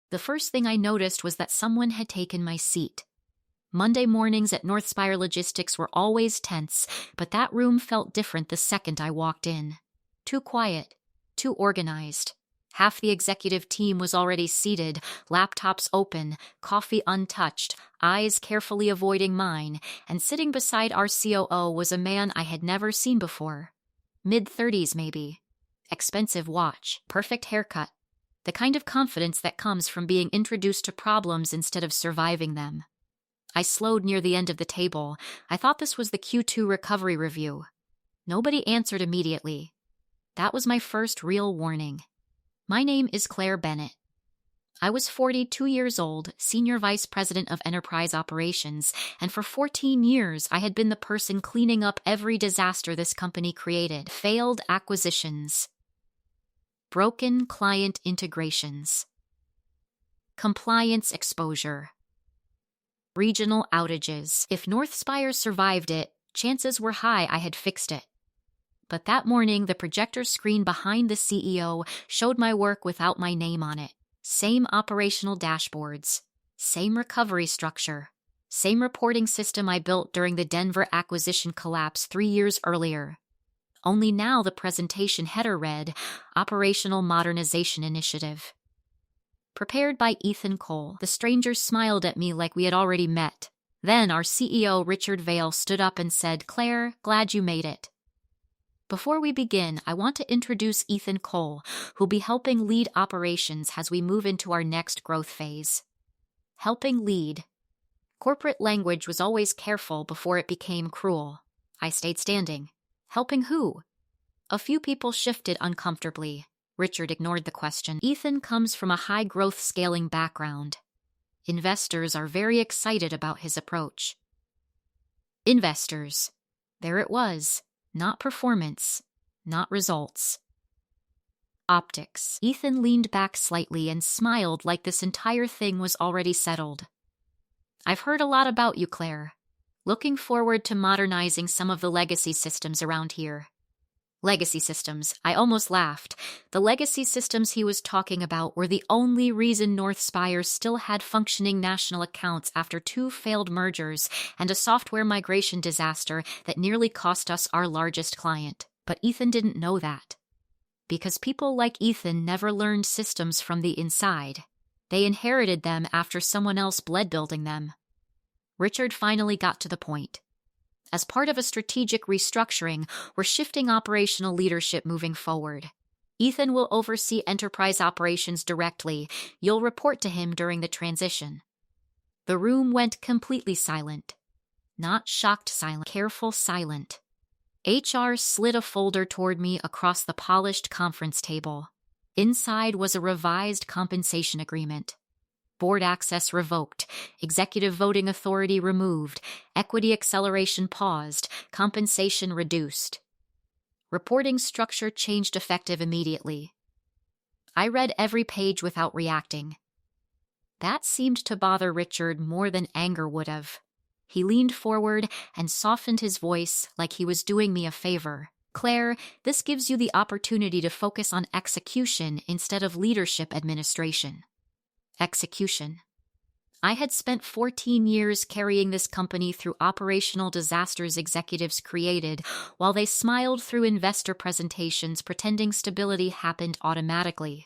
The first thing I noticed was that someone had taken my seat. Monday mornings at Northspire Logistics were always tense, but that room felt different the second I walked in. Too quiet, too organized. Half the executive team was already seated, laptops open, coffee untouched, eyes carefully avoiding mine, and sitting beside our COO was a man I had never seen before. Mid-30s maybe. Expensive watch, perfect haircut. The kind of confidence that comes from being introduced to problems instead of surviving them. I slowed near the end of the table. I thought this was the Q2 recovery review. Nobody answered immediately. That was my first real warning. My name is Claire Bennett. I was 42 years old, Senior Vice President of Enterprise Operations, and for 14 years I had been the person cleaning up every disaster this company created. Failed acquisitions. Broken client integrations. Compliance exposure. Regional outages. If Northspire survived it, chances were high I had fixed it. But that morning, the projector screen behind the CEO showed my work without my name on it. Same operational dashboards. Same recovery structure. Same reporting system I built during the Denver acquisition collapse 3 years earlier. Only now the presentation header read, Operational Modernization Initiative. Prepared by Ethan Cole. The stranger smiled at me like we had already met. Then our CEO, Richard Vale, stood up and said, "Claire, glad you made it." Before we begin, I want to introduce Ethan Cole, who'll be helping lead operations as we move into our next growth phase. Helping lead. Corporate language was always careful before it became cruel. I stayed standing. Helping who? A few people shifted uncomfortably. Richard ignored the question. Ethan comes from a high-growth scaling background. Investors are very excited about his approach. Investors. There it was. Not performance. Not results. Optics. Ethan leaned back slightly and smiled like this entire thing was already settled. I've heard a lot about you, Claire. Looking forward to modernizing some of the legacy systems around here. Legacy systems. I almost laughed. The legacy systems he was talking about were the only reason Northspire still had functioning national accounts after 2 failed mergers and a software migration disaster that nearly cost us our largest client. But Ethan didn't know that. Because people like Ethan never learned systems from the inside. They inherited them after someone else bled building them. Richard finally got to the point. As part of a strategic restructuring, we're shifting operational leadership moving forward. Ethan will oversee enterprise operations directly. You'll report to him during the transition. The room went completely silent. Not shocked silent, careful silent. HR slid a folder toward me across the polished conference table. Inside was a revised compensation agreement. Board access revoked, executive voting authority removed, equity acceleration paused, compensation reduced. Reporting structure changed effective immediately. I read every page without reacting. That seemed to bother Richard more than anger would have. He leaned forward and softened his voice like he was doing me a favor. Claire, this gives you the opportunity to focus on execution instead of leadership administration. Execution. I had spent 14 years carrying this company through operational disasters executives created, while they smiled through investor presentations pretending stability happened automatically.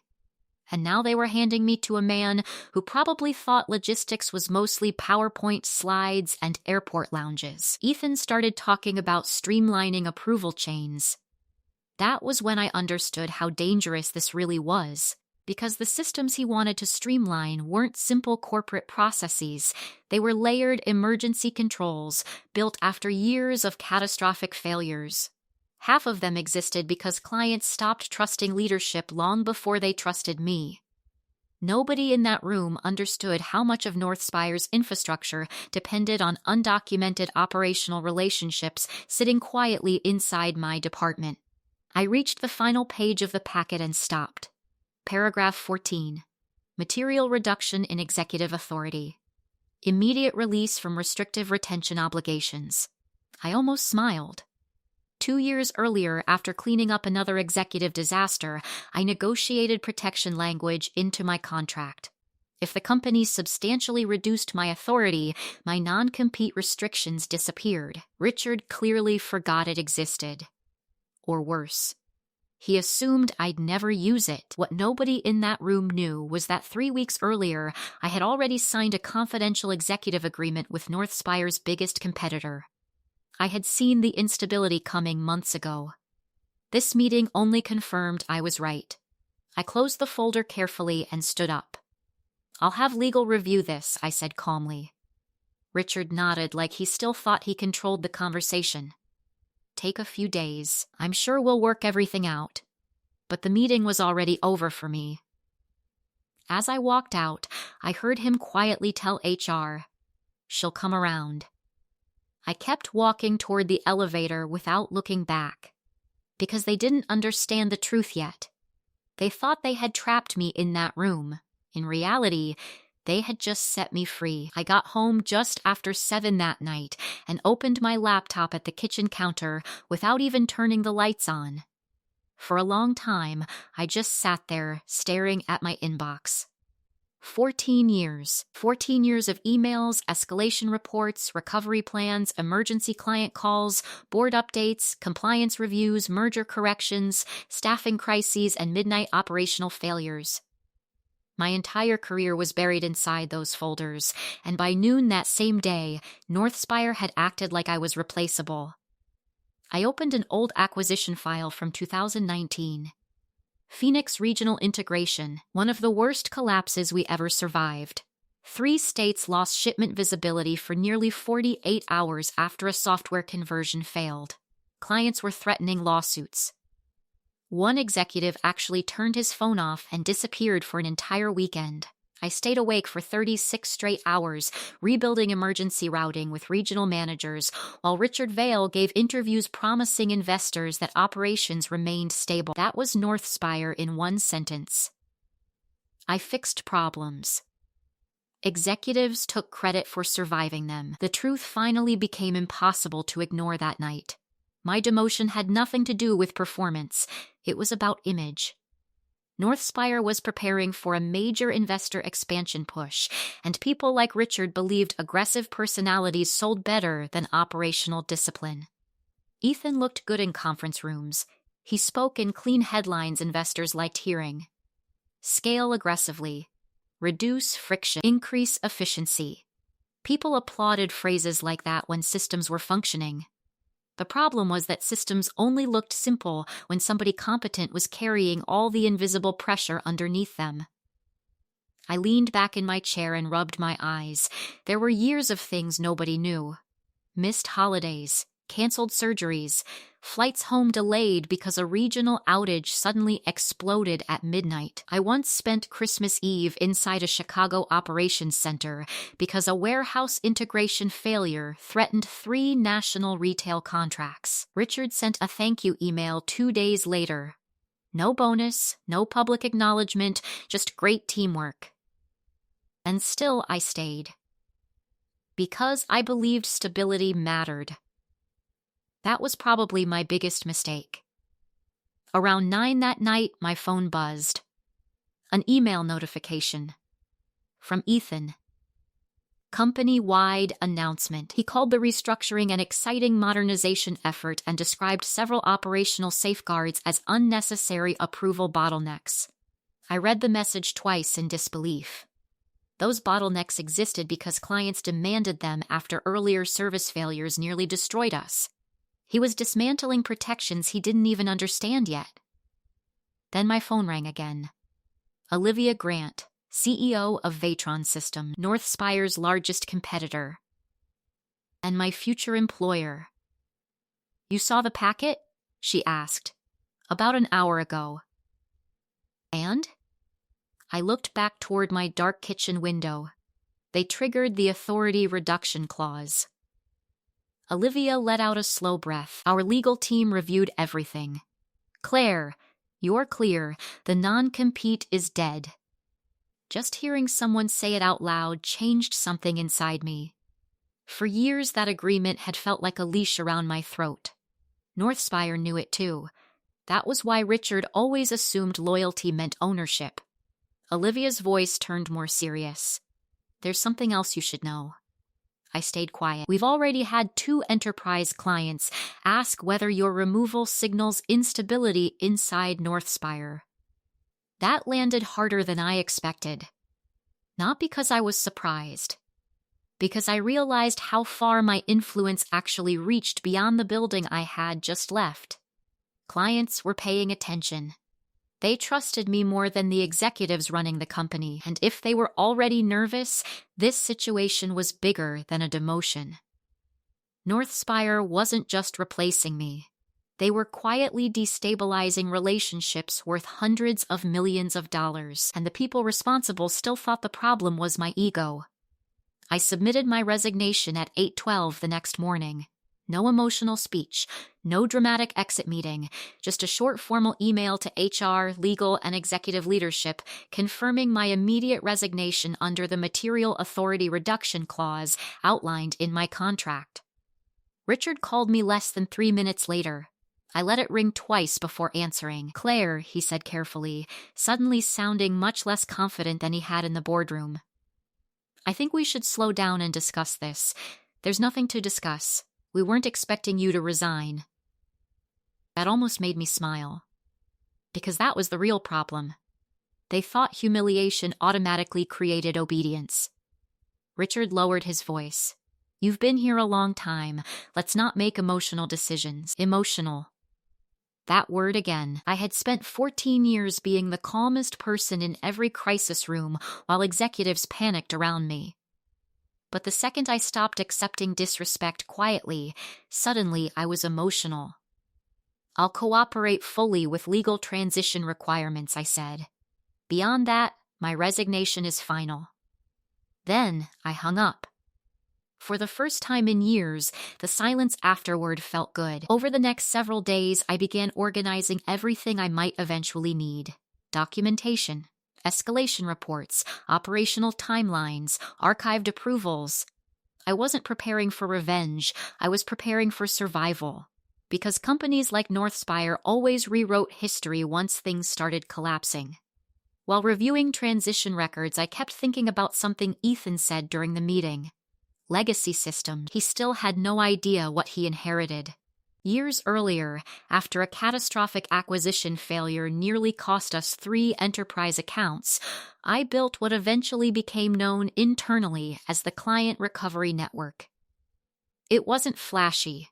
And now they were handing me to a man who probably thought logistics was mostly PowerPoint slides and airport lounges. Ethan started talking about streamlining approval chains. That was when I understood how dangerous this really was. Because the systems he wanted to streamline weren't simple corporate processes. They were layered emergency controls built after years of catastrophic failures. Half of them existed because clients stopped trusting leadership long before they trusted me. Nobody in that room understood how much of Northspire's infrastructure depended on undocumented operational relationships sitting quietly inside my department. I reached the final page of the packet and stopped. Paragraph 14. Material reduction in executive authority. Immediate release from restrictive retention obligations. I almost smiled. 2 years earlier, after cleaning up another executive disaster, I negotiated protection language into my contract. If the company substantially reduced my authority, my non-compete restrictions disappeared. Richard clearly forgot it existed. Or worse, he assumed I'd never use it. What nobody in that room knew was that 3 weeks earlier, I had already signed a confidential executive agreement with Northspire's biggest competitor. I had seen the instability coming months ago. This meeting only confirmed I was right. I closed the folder carefully and stood up. "I'll have legal review this," I said calmly. Richard nodded like he still thought he controlled the conversation. "Take a few days. I'm sure we'll work everything out." But the meeting was already over for me. As I walked out, I heard him quietly tell HR, "She'll come around." I kept walking toward the elevator without looking back, because they didn't understand the truth yet. They thought they had trapped me in that room. In reality, they had just set me free. I got home just after 7 that night and opened my laptop at the kitchen counter without even turning the lights on. For a long time, I just sat there staring at my inbox. 14 years. 14 years of emails, escalation reports, recovery plans, emergency client calls, board updates, compliance reviews, merger corrections, staffing crises, and midnight operational failures. My entire career was buried inside those folders, and by noon that same day, Northspire had acted like I was replaceable. I opened an old acquisition file from 2019. Phoenix Regional Integration, one of the worst collapses we ever survived. 3 states lost shipment visibility for nearly 48 hours after a software conversion failed. Clients were threatening lawsuits. One executive actually turned his phone off and disappeared for an entire weekend. I stayed awake for 36 straight hours, rebuilding emergency routing with regional managers, while Richard Vail gave interviews promising investors that operations remained stable. That was Northspire in one sentence. I fixed problems. Executives took credit for surviving them. The truth finally became impossible to ignore that night. My demotion had nothing to do with performance. It was about image. Northspire was preparing for a major investor expansion push, and people like Richard believed aggressive personalities sold better than operational discipline. Ethan looked good in conference rooms. He spoke in clean headlines investors liked hearing. Scale aggressively. Reduce friction. Increase efficiency. People applauded phrases like that when systems were functioning. The problem was that systems only looked simple when somebody competent was carrying all the invisible pressure underneath them. I leaned back in my chair and rubbed my eyes. There were years of things nobody knew. Missed holidays, canceled surgeries, flights home delayed because a regional outage suddenly exploded at midnight. I once spent Christmas Eve inside a Chicago operations center because a warehouse integration failure threatened 3 national retail contracts. Richard sent a thank you email 2 days later. No bonus, no public acknowledgement, just great teamwork. And still I stayed. Because I believed stability mattered. That was probably my biggest mistake. Around 9 that night, my phone buzzed. An email notification. From Ethan. Company-wide announcement. He called the restructuring an exciting modernization effort and described several operational safeguards as unnecessary approval bottlenecks. I read the message twice in disbelief. Those bottlenecks existed because clients demanded them after earlier service failures nearly destroyed us. He was dismantling protections he didn't even understand yet. Then my phone rang again. Olivia Grant, CEO of Vetron System, Northspire's largest competitor. And my future employer. "You saw the packet?" she asked. "About an hour ago." And? I looked back toward my dark kitchen window. They triggered the authority reduction clause. Olivia let out a slow breath. Our legal team reviewed everything. "Claire, you're clear. The non-compete is dead." Just hearing someone say it out loud changed something inside me. For years, that agreement had felt like a leash around my throat. Northspire knew it too. That was why Richard always assumed loyalty meant ownership. Olivia's voice turned more serious. There's something else you should know. I stayed quiet. We've already had 2 enterprise clients ask whether your removal signals instability inside Northspire. That landed harder than I expected. Not because I was surprised, because I realized how far my influence actually reached beyond the building I had just left. Clients were paying attention. They trusted me more than the executives running the company, and if they were already nervous, this situation was bigger than a demotion. Northspire wasn't just replacing me. They were quietly destabilizing relationships worth hundreds of millions of dollars, and the people responsible still thought the problem was my ego. I submitted my resignation at 8:12 the next morning. No emotional speech, no dramatic exit meeting, just a short formal email to HR, legal, and executive leadership confirming my immediate resignation under the Material Authority Reduction Clause outlined in my contract. Richard called me less than 3 minutes later. I let it ring twice before answering. "Claire," he said carefully, suddenly sounding much less confident than he had in the boardroom. "I think we should slow down and discuss this. There's nothing to discuss. We weren't expecting you to resign." That almost made me smile. Because that was the real problem. They thought humiliation automatically created obedience. Richard lowered his voice. "You've been here a long time. Let's not make emotional decisions." Emotional. That word again. I had spent 14 years being the calmest person in every crisis room while executives panicked around me. But the second I stopped accepting disrespect quietly, suddenly I was emotional. "I'll cooperate fully with legal transition requirements," I said. "Beyond that, my resignation is final." Then I hung up. For the first time in years, the silence afterward felt good. Over the next several days, I began organizing everything I might eventually need. Documentation, escalation reports, operational timelines, archived approvals. I wasn't preparing for revenge, I was preparing for survival. Because companies like Northspire always rewrote history once things started collapsing. While reviewing transition records, I kept thinking about something Ethan said during the meeting. Legacy systems. He still had no idea what he inherited. Years earlier, after a catastrophic acquisition failure nearly cost us 3 enterprise accounts, I built what eventually became known internally as the Client Recovery Network. It wasn't flashy.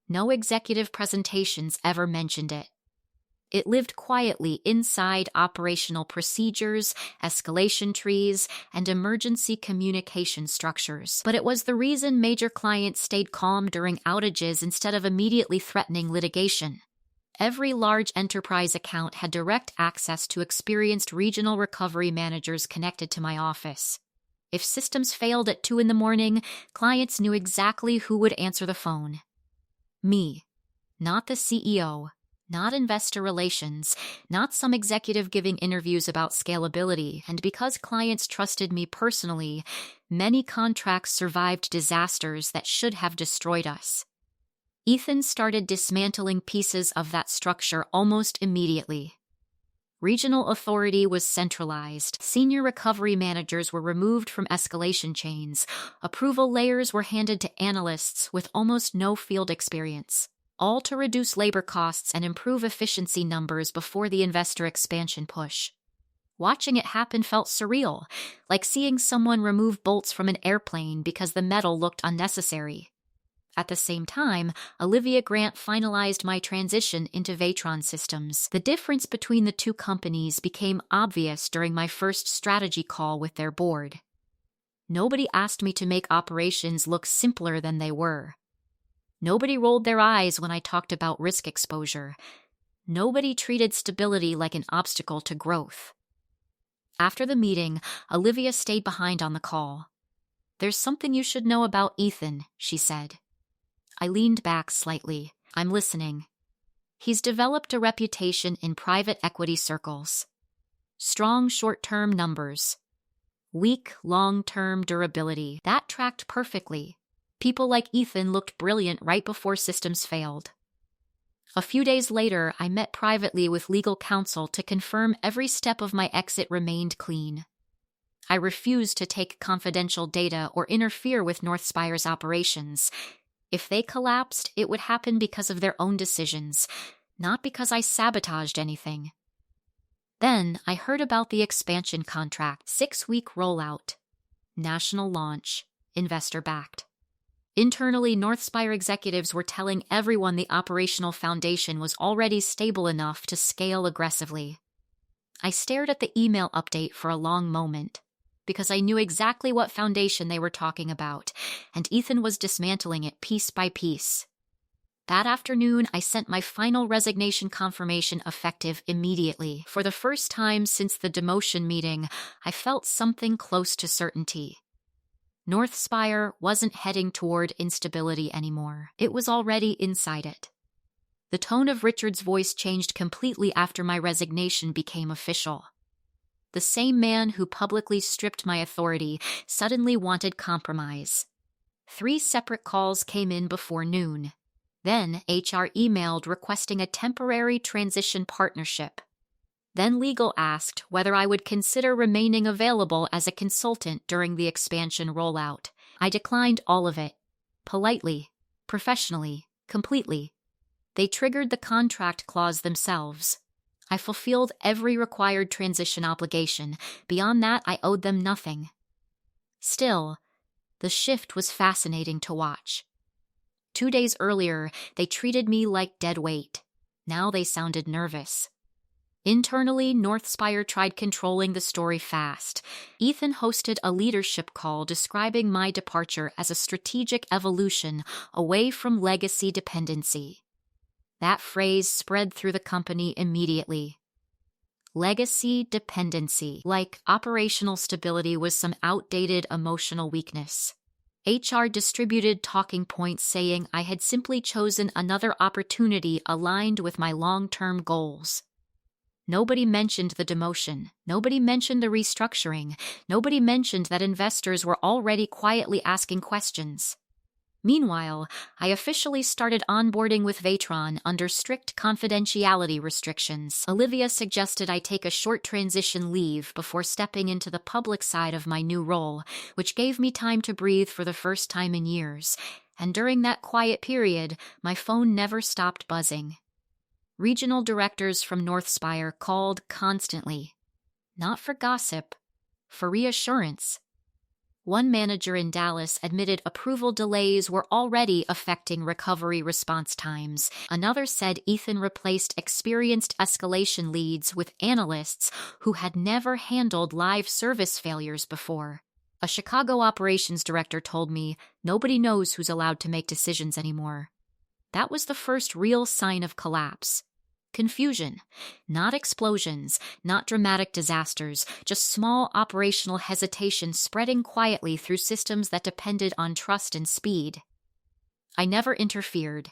No executive presentations ever mentioned it. It lived quietly inside operational procedures, escalation trees, and emergency communication structures. But it was the reason major clients stayed calm during outages instead of immediately threatening litigation. Every large enterprise account had direct access to experienced regional recovery managers connected to my office. If systems failed at 2 a.m, clients knew exactly who would answer the phone. Me, not the CEO. Not investor relations, not some executive giving interviews about scalability, and because clients trusted me personally, many contracts survived disasters that should have destroyed us. Ethan started dismantling pieces of that structure almost immediately. Regional authority was centralized, senior recovery managers were removed from escalation chains, approval layers were handed to analysts with almost no field experience. All to reduce labor costs and improve efficiency numbers before the investor expansion push. Watching it happen felt surreal, like seeing someone remove bolts from an airplane because the metal looked unnecessary. At the same time, Olivia Grant finalized my transition into Vetron systems. The difference between the 2 companies became obvious during my first strategy call with their board. Nobody asked me to make operations look simpler than they were. Nobody rolled their eyes when I talked about risk exposure. Nobody treated stability like an obstacle to growth. After the meeting, Olivia stayed behind on the call. "There's something you should know about Ethan," she said. I leaned back slightly. "I'm listening." "He's developed a reputation in private equity circles. Strong short-term numbers. Weak long-term durability. That tracked perfectly. People like Ethan looked brilliant right before systems failed." A few days later, I met privately with legal counsel to confirm every step of my exit remained clean. I refused to take confidential data or interfere with Northspire's operations. If they collapsed, it would happen because of their own decisions, not because I sabotaged anything. Then I heard about the expansion contract, 6-week rollout, national launch, investor-backed. Internally, Northspire executives were telling everyone the operational foundation was already stable enough to scale aggressively. I stared at the email update for a long moment, because I knew exactly what foundation they were talking about, and Ethan was dismantling it piece by piece. That afternoon, I sent my final resignation confirmation effective immediately. For the first time since the demotion meeting, I felt something close to certainty. Northspire wasn't heading toward instability anymore. It was already inside it. The tone of Richard's voice changed completely after my resignation became official. The same man who publicly stripped my authority suddenly wanted compromise. 3 separate calls came in before noon. Then HR emailed requesting a temporary transition partnership. Then legal asked whether I would consider remaining available as a consultant during the expansion rollout. I declined all of it. Politely, professionally, completely. They triggered the contract clause themselves. I fulfilled every required transition obligation. Beyond that, I owed them nothing. Still, the shift was fascinating to watch. 2 days earlier, they treated me like dead weight. Now they sounded nervous. Internally, Northspire tried controlling the story fast. Ethan hosted a leadership call describing my departure as a strategic evolution away from legacy dependency. That phrase spread through the company immediately. Legacy dependency, like operational stability, was some outdated emotional weakness. HR distributed talking points saying I had simply chosen another opportunity aligned with my long-term goals. Nobody mentioned the demotion. Nobody mentioned the restructuring. Nobody mentioned that investors were already quietly asking questions. Meanwhile, I officially started onboarding with Vetron under strict confidentiality restrictions. Olivia suggested I take a short transition leave before stepping into the public side of my new role, which gave me time to breathe for the first time in years. And during that quiet period, my phone never stopped buzzing. Regional directors from Northspire called constantly. Not for gossip, for reassurance. One manager in Dallas admitted approval delays were already affecting recovery response times. Another said Ethan replaced experienced escalation leads with analysts who had never handled live service failures before. A Chicago operations director told me nobody knows who's allowed to make decisions anymore. That was the first real sign of collapse. Confusion, not explosions, not dramatic disasters, just small operational hesitation spreading quietly through systems that depended on trust and speed. I never interfered,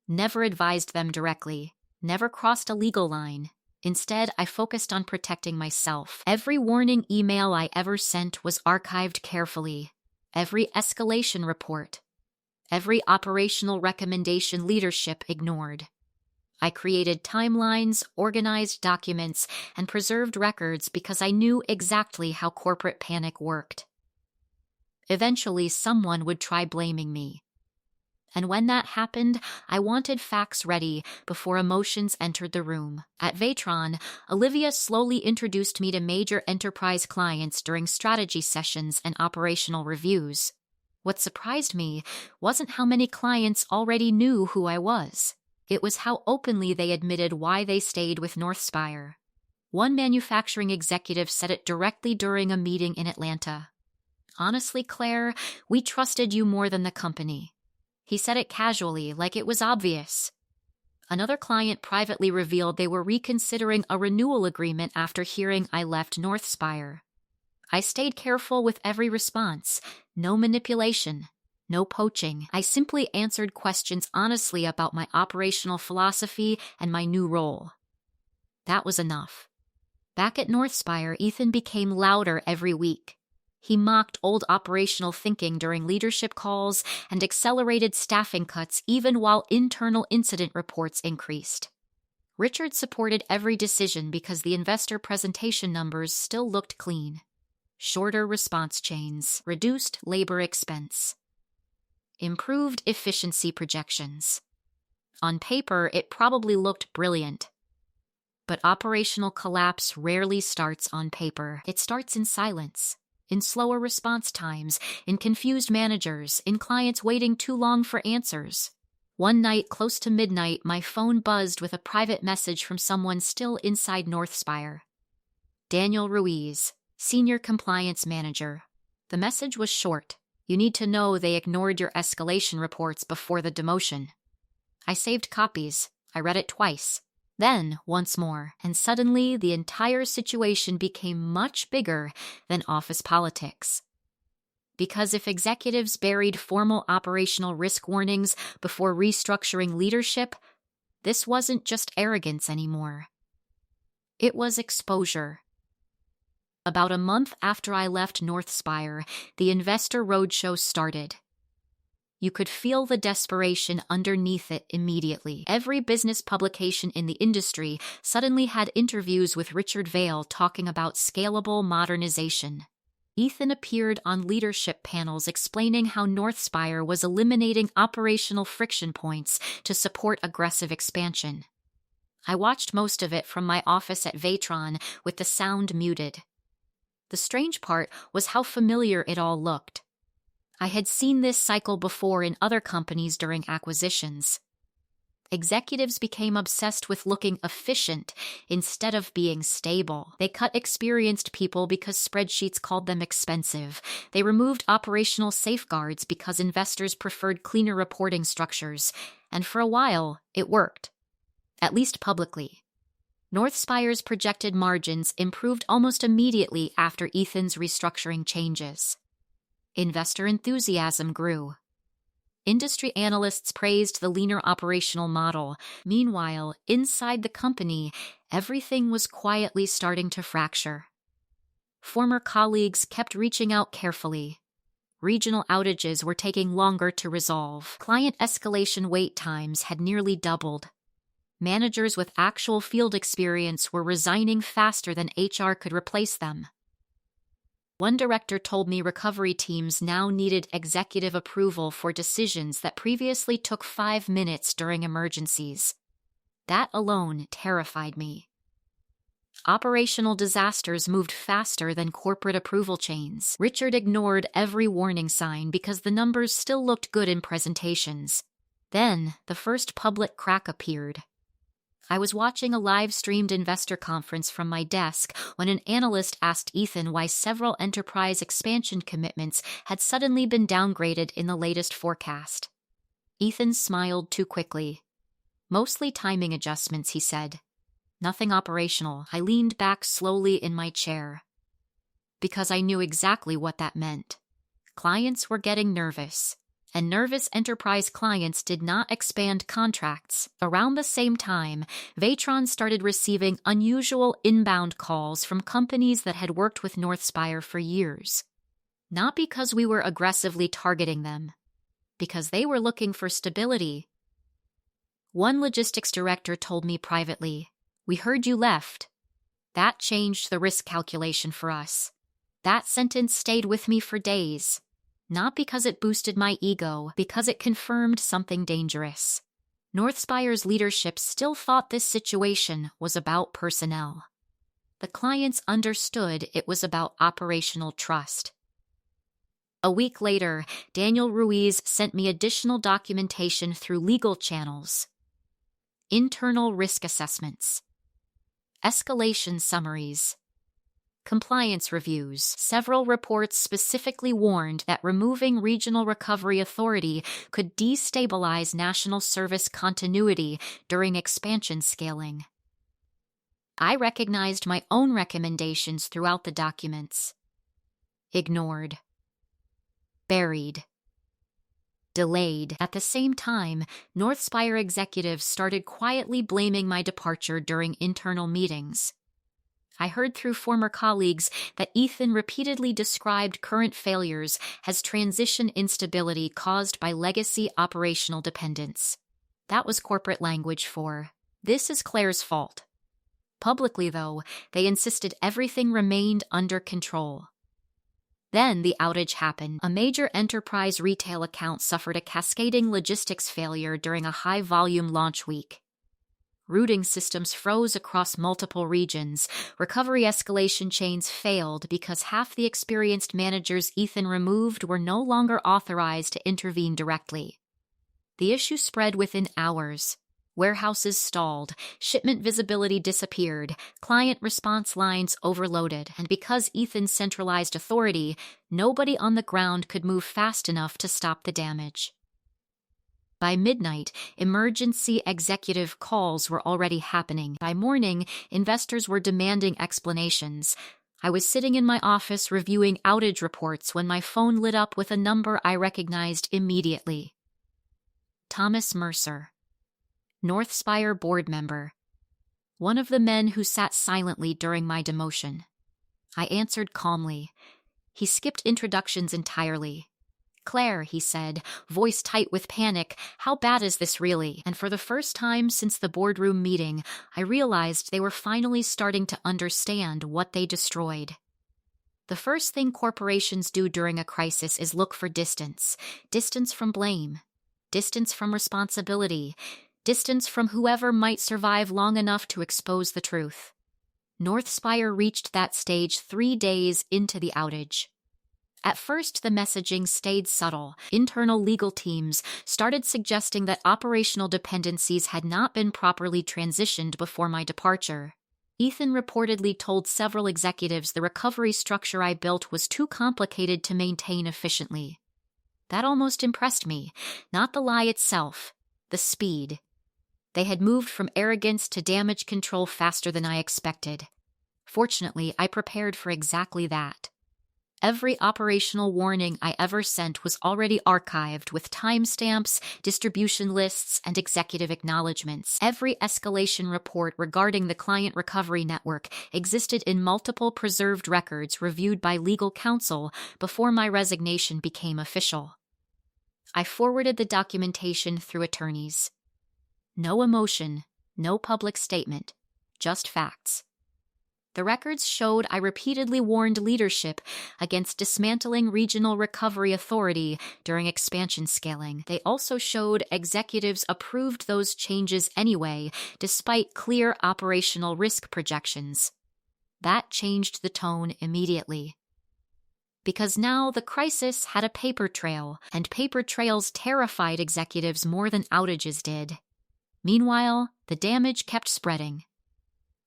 never advised them directly, never crossed a legal line. Instead, I focused on protecting myself. Every warning email I ever sent was archived carefully. Every escalation report, every operational recommendation leadership ignored. I created timelines, organized documents, and preserved records because I knew exactly how corporate panic worked. Eventually, someone would try blaming me. And when that happened, I wanted facts ready before emotions entered the room. At Vetron, Olivia slowly introduced me to major enterprise clients during strategy sessions and operational reviews. What surprised me wasn't how many clients already knew who I was. It was how openly they admitted why they stayed with Northspire. One manufacturing executive said it directly during a meeting in Atlanta. "Honestly, Claire, we trusted you more than the company." He said it casually, like it was obvious. Another client privately revealed they were reconsidering a renewal agreement after hearing I left Northspire. I stayed careful with every response. No manipulation. No poaching. I simply answered questions honestly about my operational philosophy and my new role. That was enough. Back at Northspire, Ethan became louder every week. He mocked old operational thinking during leadership calls and accelerated staffing cuts even while internal incident reports increased. Richard supported every decision because the investor presentation numbers still looked clean. Shorter response chains, reduced labor expense, improved efficiency projections. On paper, it probably looked brilliant. But operational collapse rarely starts on paper. It starts in silence, in slower response times, in confused managers, in clients waiting too long for answers. One night, close to midnight, my phone buzzed with a private message from someone still inside Northspire. Daniel Ruiz, Senior Compliance Manager. The message was short. You need to know they ignored your escalation reports before the demotion. I saved copies. I read it twice. Then, once more, and suddenly the entire situation became much bigger than office politics. Because if executives buried formal operational risk warnings before restructuring leadership, this wasn't just arrogance anymore. It was exposure. About a month after I left Northspire, the investor roadshow started. You could feel the desperation underneath it immediately. Every business publication in the industry suddenly had interviews with Richard Vail talking about scalable modernization. Ethan appeared on leadership panels explaining how Northspire was eliminating operational friction points to support aggressive expansion. I watched most of it from my office at Vetron with the sound muted. The strange part was how familiar it all looked. I had seen this cycle before in other companies during acquisitions. Executives became obsessed with looking efficient instead of being stable. They cut experienced people because spreadsheets called them expensive. They removed operational safeguards because investors preferred cleaner reporting structures. And for a while, it worked. At least publicly. Northspire's projected margins improved almost immediately after Ethan's restructuring changes. Investor enthusiasm grew. Industry analysts praised the leaner operational model. Meanwhile, inside the company, everything was quietly starting to fracture. Former colleagues kept reaching out carefully. Regional outages were taking longer to resolve. Client escalation wait times had nearly doubled. Managers with actual field experience were resigning faster than HR could replace them. One director told me recovery teams now needed executive approval for decisions that previously took 5 minutes during emergencies. That alone terrified me. Operational disasters moved faster than corporate approval chains. Richard ignored every warning sign because the numbers still looked good in presentations. Then, the first public crack appeared. I was watching a live-streamed investor conference from my desk when an analyst asked Ethan why several enterprise expansion commitments had suddenly been downgraded in the latest forecast. Ethan smiled too quickly. Mostly timing adjustments, he said. Nothing operational. I leaned back slowly in my chair. Because I knew exactly what that meant. Clients were getting nervous. And nervous enterprise clients did not expand contracts. Around the same time, Vetron started receiving unusual inbound calls from companies that had worked with Northspire for years. Not because we were aggressively targeting them, because they were looking for stability. One logistics director told me privately, "We heard you left." That changed the risk calculation for us. That sentence stayed with me for days. Not because it boosted my ego, because it confirmed something dangerous. Northspire's leadership still thought this situation was about personnel. The clients understood it was about operational trust. A week later, Daniel Ruiz sent me additional documentation through legal channels. Internal risk assessments. Escalation summaries. Compliance reviews. Several reports specifically warned that removing Regional Recovery Authority could destabilize national service continuity during expansion scaling. I recognized my own recommendations throughout the documents. Ignored. Buried. Delayed. At the same time, Northspire executives started quietly blaming my departure during internal meetings. I heard through former colleagues that Ethan repeatedly described current failures as transition instability caused by legacy operational dependence. That was corporate language for, "This is Claire's fault." Publicly, though, they insisted everything remained under control. Then the outage happened. A major enterprise retail account suffered a cascading logistics failure during a high-volume launch week. Routing systems froze across multiple regions. Recovery escalation chains failed because half the experienced managers Ethan removed were no longer authorized to intervene directly. The issue spread within hours. Warehouses stalled, shipment visibility disappeared, client response lines overloaded, and because Ethan's centralized authority, nobody on the ground could move fast enough to stop the damage. By midnight, emergency executive calls were already happening. By morning, investors were demanding explanations. I was sitting in my office reviewing outage reports when my phone lit up with a number I recognized immediately. Thomas Mercer, Northspire board member, one of the men who sat silently during my demotion. I answered calmly. He skipped introductions entirely. "Claire," he said, voice tight with panic, "how bad is this really?" And for the first time since the boardroom meeting, I realized they were finally starting to understand what they destroyed. The first thing corporations do during a crisis is look for distance. Distance from blame. Distance from responsibility. Distance from whoever might survive long enough to expose the truth. Northspire reached that stage 3 days into the outage. At first, the messaging stayed subtle. Internal legal teams started suggesting that operational dependencies had not been properly transitioned before my departure. Ethan reportedly told several executives the recovery structure I built was too complicated to maintain efficiently. That almost impressed me, not the lie itself, the speed. They had moved from arrogance to damage control faster than I expected. Fortunately, I prepared for exactly that. Every operational warning I ever sent was already archived with timestamps, distribution lists, and executive acknowledgments. Every escalation report regarding the client recovery network existed in multiple preserved records reviewed by legal counsel before my resignation became official. I forwarded the documentation through attorneys. No emotion, no public statement, just facts. The records showed I repeatedly warned leadership against dismantling regional recovery authority during expansion scaling. They also showed executives approved those changes anyway, despite clear operational risk projections. That changed the tone immediately. Because now the crisis had a paper trail, and paper trails terrified executives more than outages did. Meanwhile, the damage kept spreading.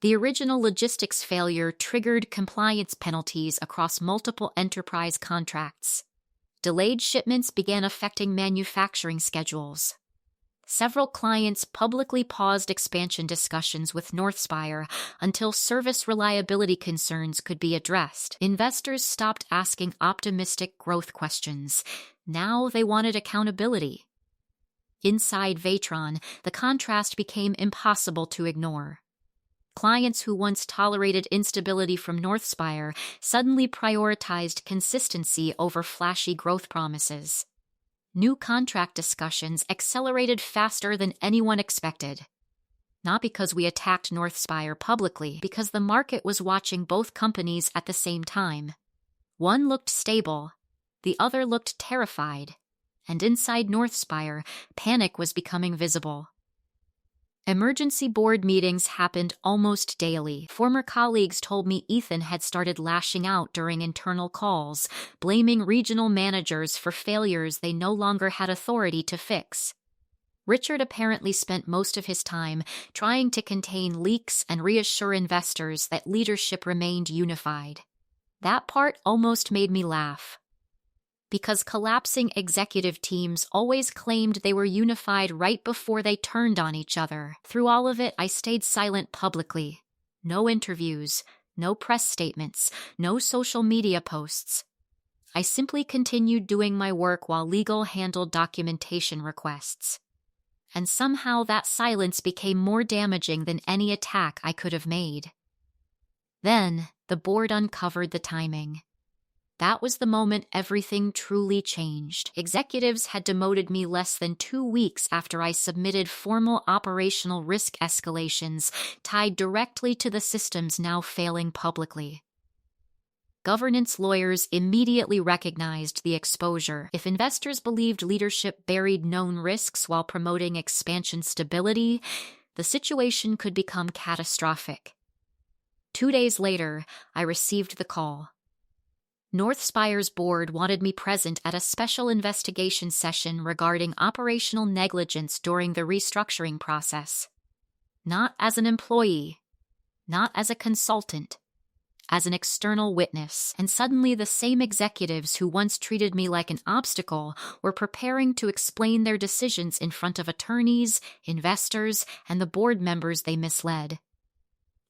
The original logistics failure triggered compliance penalties across multiple enterprise contracts. Delayed shipments began affecting manufacturing schedules. Several clients publicly paused expansion discussions with Northspire until service reliability concerns could be addressed. Investors stopped asking optimistic growth questions. Now they wanted accountability. Inside Vetron, the contrast became impossible to ignore. Clients who once tolerated instability from Northspire suddenly prioritized consistency over flashy growth promises. New contract discussions accelerated faster than anyone expected. Not because we attacked Northspire publicly, because the market was watching both companies at the same time. One looked stable, the other looked terrified, and inside Northspire, panic was becoming visible. Emergency board meetings happened almost daily. Former colleagues told me Ethan had started lashing out during internal calls, blaming regional managers for failures they no longer had authority to fix. Richard apparently spent most of his time trying to contain leaks and reassure investors that leadership remained unified. That part almost made me laugh. Because collapsing executive teams always claimed they were unified right before they turned on each other. Through all of it, I stayed silent publicly. No interviews, no press statements, no social media posts. I simply continued doing my work while legal handled documentation requests. And somehow that silence became more damaging than any attack I could have made. Then, the board uncovered the timing. That was the moment everything truly changed. Executives had demoted me less than 2 weeks after I submitted formal operational risk escalations tied directly to the systems now failing publicly. Governance lawyers immediately recognized the exposure. If investors believed leadership buried known risks while promoting expansion stability, the situation could become catastrophic. 2 days later, I received the call. Northspire's board wanted me present at a special investigation session regarding operational negligence during the restructuring process. Not as an employee, not as a consultant, as an external witness. And suddenly the same executives who once treated me like an obstacle were preparing to explain their decisions in front of attorneys, investors, and the board members they misled.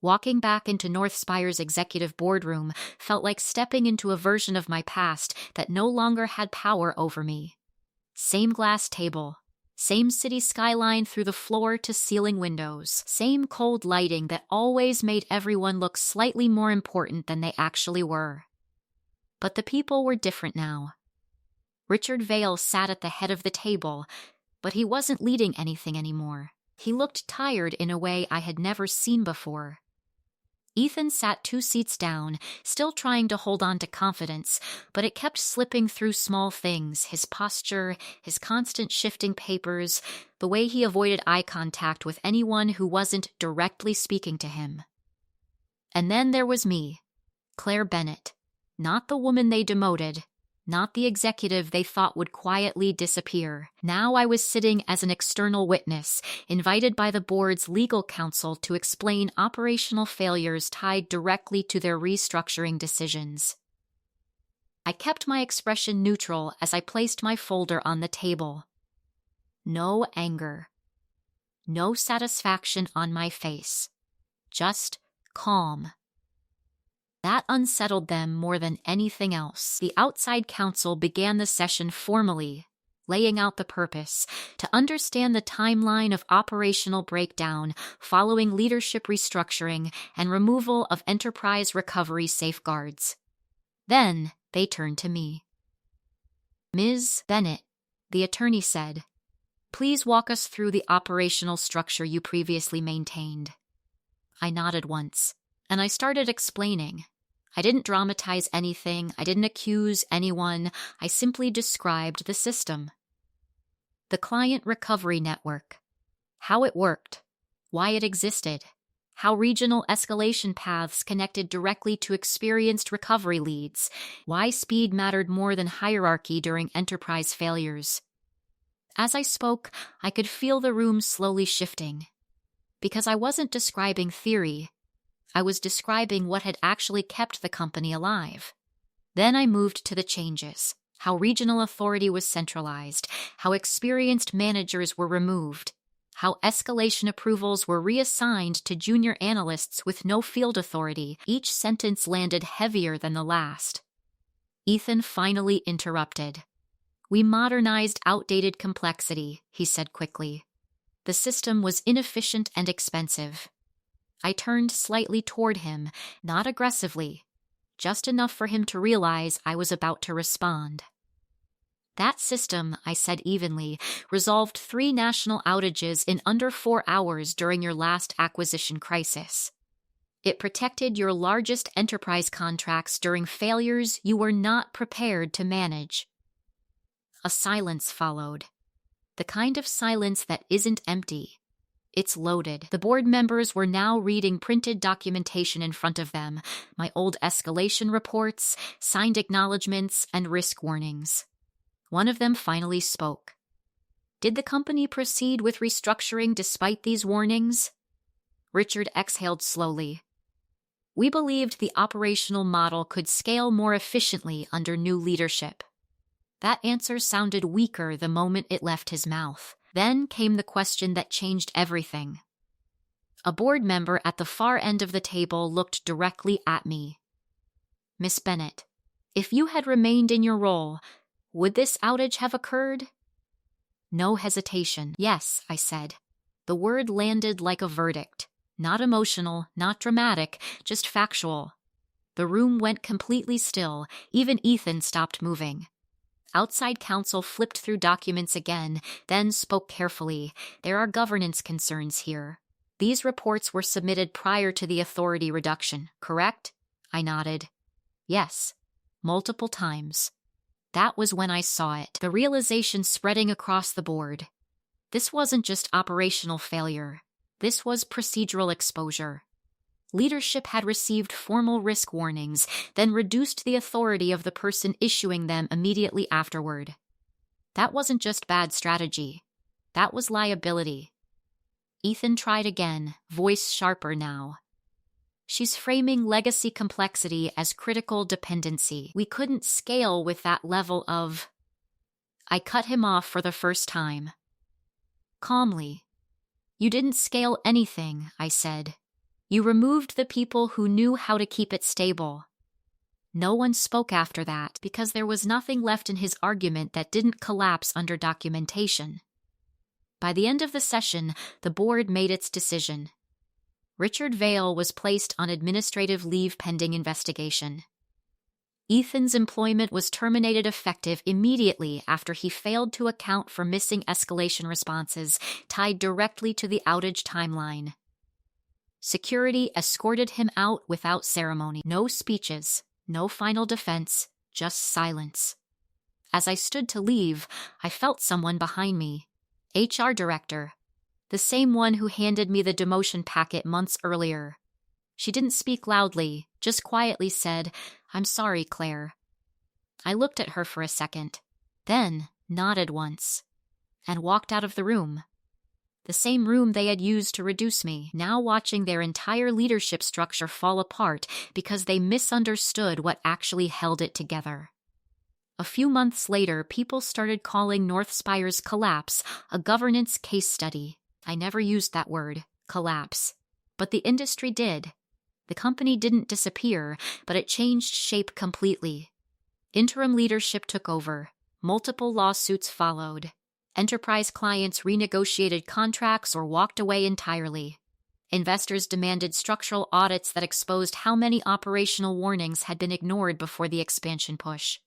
Walking back into Northspire's executive boardroom felt like stepping into a version of my past that no longer had power over me. Same glass table, same city skyline through the floor-to-ceiling windows, same cold lighting that always made everyone look slightly more important than they actually were. But the people were different now. Richard Vale sat at the head of the table, but he wasn't leading anything anymore. He looked tired in a way I had never seen before. Ethan sat 2 seats down, still trying to hold on to confidence, but it kept slipping through small things, his posture, his constant shifting papers, the way he avoided eye contact with anyone who wasn't directly speaking to him. And then there was me, Claire Bennett, not the woman they demoted, not the executive they thought would quietly disappear. Now I was sitting as an external witness, invited by the board's legal counsel to explain operational failures tied directly to their restructuring decisions. I kept my expression neutral as I placed my folder on the table. No anger. No satisfaction on my face. Just calm. That unsettled them more than anything else. The outside counsel began the session formally, laying out the purpose, to understand the timeline of operational breakdown following leadership restructuring and removal of enterprise recovery safeguards. Then they turned to me. "Ms. Bennett," the attorney said, "please walk us through the operational structure you previously maintained." I nodded once, and I started explaining. I didn't dramatize anything, I didn't accuse anyone, I simply described the system. The client recovery network, how it worked, why it existed, how regional escalation paths connected directly to experienced recovery leads, why speed mattered more than hierarchy during enterprise failures. As I spoke, I could feel the room slowly shifting. Because I wasn't describing theory, I was describing what had actually kept the company alive. Then I moved to the changes, how regional authority was centralized, how experienced managers were removed, how escalation approvals were reassigned to junior analysts with no field authority. Each sentence landed heavier than the last. Ethan finally interrupted. "We modernized outdated complexity," he said quickly. "The system was inefficient and expensive." I turned slightly toward him, not aggressively, just enough for him to realize I was about to respond. "That system," I said evenly, "resolved 3 national outages in under 4 hours during your last acquisition crisis. It protected your largest enterprise contracts during failures you were not prepared to manage." A silence followed. The kind of silence that isn't empty. It's loaded. The board members were now reading printed documentation in front of them, my old escalation reports, signed acknowledgments, and risk warnings. One of them finally spoke. "Did the company proceed with restructuring despite these warnings?" Richard exhaled slowly. "We believed the operational model could scale more efficiently under new leadership." That answer sounded weaker the moment it left his mouth. Then came the question that changed everything. A board member at the far end of the table looked directly at me. "Miss Bennett, if you had remained in your role, would this outage have occurred?" No hesitation. "Yes," I said. The word landed like a verdict. Not emotional, not dramatic, just factual. The room went completely still. Even Ethan stopped moving. Outside counsel flipped through documents again, then spoke carefully. There are governance concerns here. These reports were submitted prior to the authority reduction, correct? I nodded. Yes. Multiple times. That was when I saw it, the realization spreading across the board. This wasn't just operational failure. This was procedural exposure. Leadership had received formal risk warnings, then reduced the authority of the person issuing them immediately afterward. That wasn't just bad strategy. That was liability. Ethan tried again, voice sharper now. She's framing legacy complexity as critical dependency. We couldn't scale with that level of... I cut him off for the first time. Calmly. You didn't scale anything, I said. You removed the people who knew how to keep it stable. No one spoke after that because there was nothing left in his argument that didn't collapse under documentation. By the end of the session, the board made its decision. Richard Vale was placed on administrative leave pending investigation. Ethan's employment was terminated effective immediately after he failed to account for missing escalation responses tied directly to the outage timeline. Security escorted him out without ceremony. No speeches, no final defense, just silence. As I stood to leave, I felt someone behind me. HR director. The same one who handed me the demotion packet months earlier. She didn't speak loudly, just quietly said, "I'm sorry, Claire." I looked at her for a second, then nodded once, and walked out of the room. The same room they had used to reduce me, now watching their entire leadership structure fall apart because they misunderstood what actually held it together. A few months later, people started calling Northspire's collapse a governance case study. I never used that word, collapse. But the industry did. The company didn't disappear, but it changed shape completely. Interim leadership took over. Multiple lawsuits followed. Enterprise clients renegotiated contracts or walked away entirely. Investors demanded structural audits that exposed how many operational warnings had been ignored before the expansion push.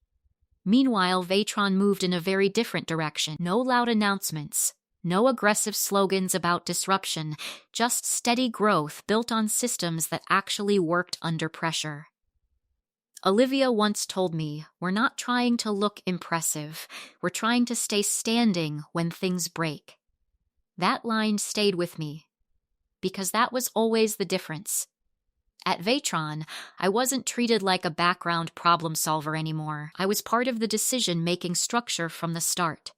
Meanwhile, Vetron moved in a very different direction. No loud announcements. No aggressive slogans about disruption, just steady growth built on systems that actually worked under pressure. Olivia once told me, "We're not trying to look impressive. We're trying to stay standing when things break." That line stayed with me, because that was always the difference. At Vetron, I wasn't treated like a background problem solver anymore. I was part of the decision-making structure from the start.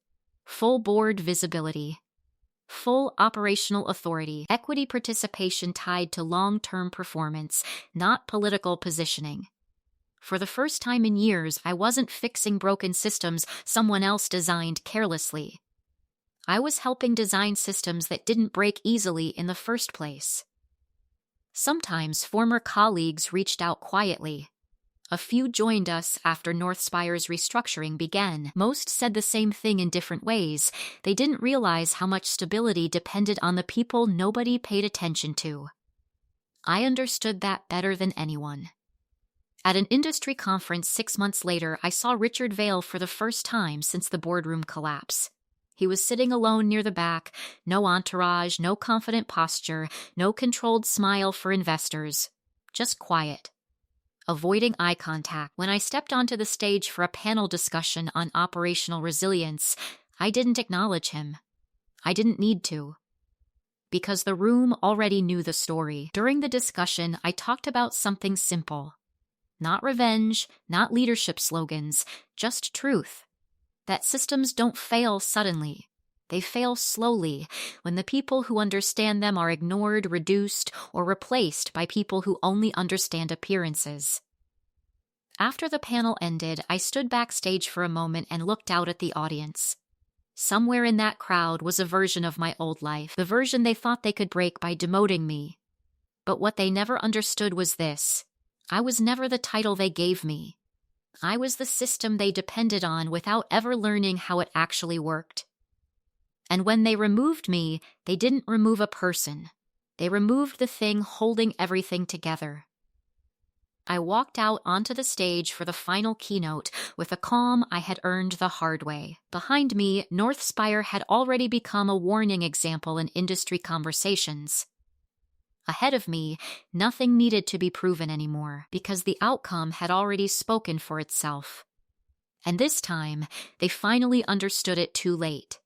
Full board visibility. Full operational authority. Equity participation tied to long-term performance, not political positioning. For the first time in years, I wasn't fixing broken systems someone else designed carelessly. I was helping design systems that didn't break easily in the first place. Sometimes former colleagues reached out quietly. A few joined us after Northspire's restructuring began. Most said the same thing in different ways. They didn't realize how much stability depended on the people nobody paid attention to. I understood that better than anyone. At an industry conference 6 months later, I saw Richard Vale for the first time since the boardroom collapse. He was sitting alone near the back, no entourage, no confident posture, no controlled smile for investors. Just quiet. Avoiding eye contact. When I stepped onto the stage for a panel discussion on operational resilience, I didn't acknowledge him. I didn't need to. Because the room already knew the story. During the discussion, I talked about something simple. Not revenge, not leadership slogans, just truth. That systems don't fail suddenly. They fail slowly, when the people who understand them are ignored, reduced, or replaced by people who only understand appearances. After the panel ended, I stood backstage for a moment and looked out at the audience. Somewhere in that crowd was a version of my old life, the version they thought they could break by demoting me. But what they never understood was this. I was never the title they gave me. I was the system they depended on without ever learning how it actually worked. And when they removed me, they didn't remove a person. They removed the thing holding everything together. I walked out onto the stage for the final keynote with a calm I had earned the hard way. Behind me, Northspire had already become a warning example in industry conversations. Ahead of me, nothing needed to be proven anymore, because the outcome had already spoken for itself. And this time, they finally understood it too late.